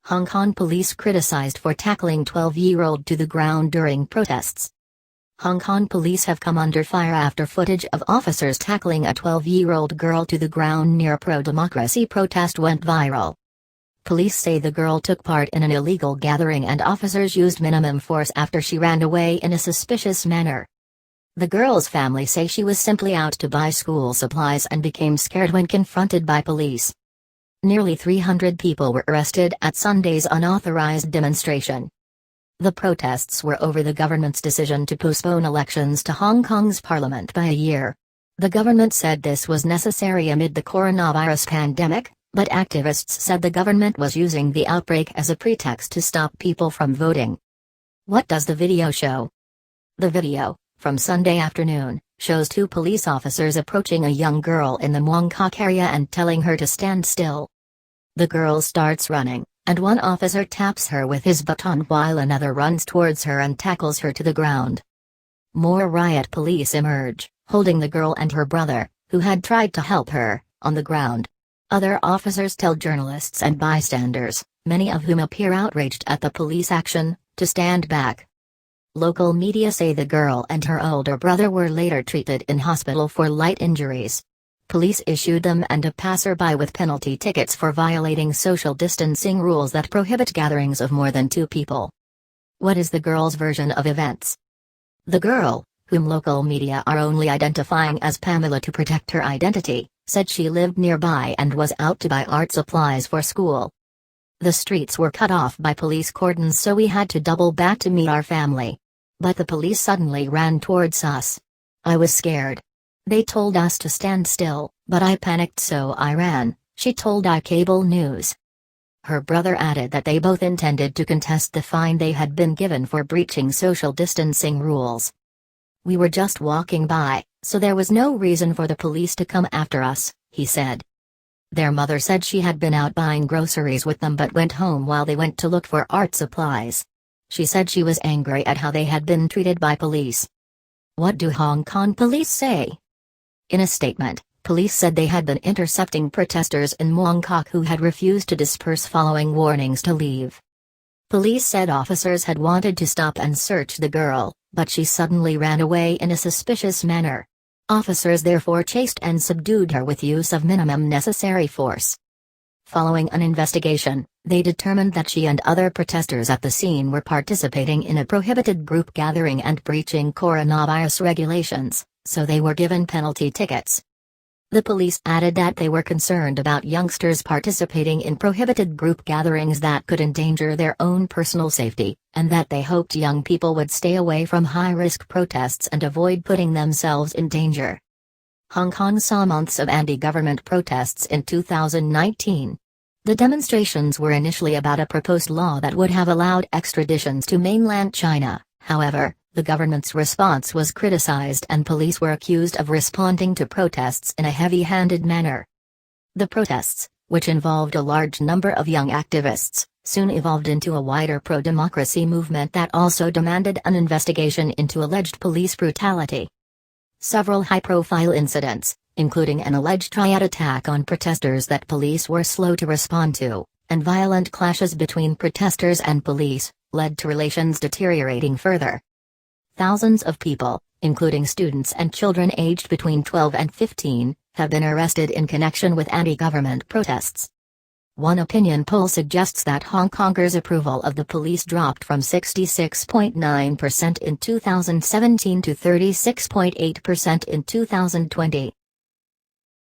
Hong Kong police criticized for tackling 12-year-old to the ground during protests. Hong Kong police have come under fire after footage of officers tackling a 12-year-old girl to the ground near a pro-democracy protest went viral. Police say the girl took part in an illegal gathering and officers used minimum force after she ran away in a suspicious manner. The girl's family say she was simply out to buy school supplies and became scared when confronted by police. Nearly 300 people were arrested at Sunday's unauthorized demonstration. The protests were over the government's decision to postpone elections to Hong Kong's parliament by a year. The government said this was necessary amid the coronavirus pandemic, but activists said the government was using the outbreak as a pretext to stop people from voting. What does the video show? The video, from Sunday afternoon, shows two police officers approaching a young girl in the Mong Kok area and telling her to stand still. The girl starts running, and one officer taps her with his baton while another runs towards her and tackles her to the ground. More riot police emerge, holding the girl and her brother, who had tried to help her, on the ground. Other officers tell journalists and bystanders, many of whom appear outraged at the police action, to stand back. Local media say the girl and her older brother were later treated in hospital for light injuries. Police issued them and a passerby with penalty tickets for violating social distancing rules that prohibit gatherings of more than 2 people. What is the girl's version of events? The girl, whom local media are only identifying as Pamela to protect her identity, said she lived nearby and was out to buy art supplies for school. The streets were cut off by police cordons, so we had to double back to meet our family. But the police suddenly ran towards us. I was scared. They told us to stand still, but I panicked so I ran, she told iCable News. Her brother added that they both intended to contest the fine they had been given for breaching social distancing rules. We were just walking by, so there was no reason for the police to come after us, he said. Their mother said she had been out buying groceries with them but went home while they went to look for art supplies. She said she was angry at how they had been treated by police. What do Hong Kong police say? In a statement, police said they had been intercepting protesters in Mong Kok who had refused to disperse following warnings to leave. Police said officers had wanted to stop and search the girl, but she suddenly ran away in a suspicious manner. Officers therefore chased and subdued her with use of minimum necessary force. Following an investigation, they determined that she and other protesters at the scene were participating in a prohibited group gathering and breaching coronavirus regulations, so they were given penalty tickets. The police added that they were concerned about youngsters participating in prohibited group gatherings that could endanger their own personal safety, and that they hoped young people would stay away from high-risk protests and avoid putting themselves in danger. Hong Kong saw months of anti-government protests in 2019. The demonstrations were initially about a proposed law that would have allowed extraditions to mainland China. However, the government's response was criticized and police were accused of responding to protests in a heavy-handed manner. The protests, which involved a large number of young activists, soon evolved into a wider pro-democracy movement that also demanded an investigation into alleged police brutality. Several high-profile incidents, including an alleged triad attack on protesters that police were slow to respond to, and violent clashes between protesters and police, led to relations deteriorating further. Thousands of people, including students and children aged between 12 and 15, have been arrested in connection with anti-government protests. One opinion poll suggests that Hong Kongers' approval of the police dropped from 66.9% in 2017 to 36.8% in 2020.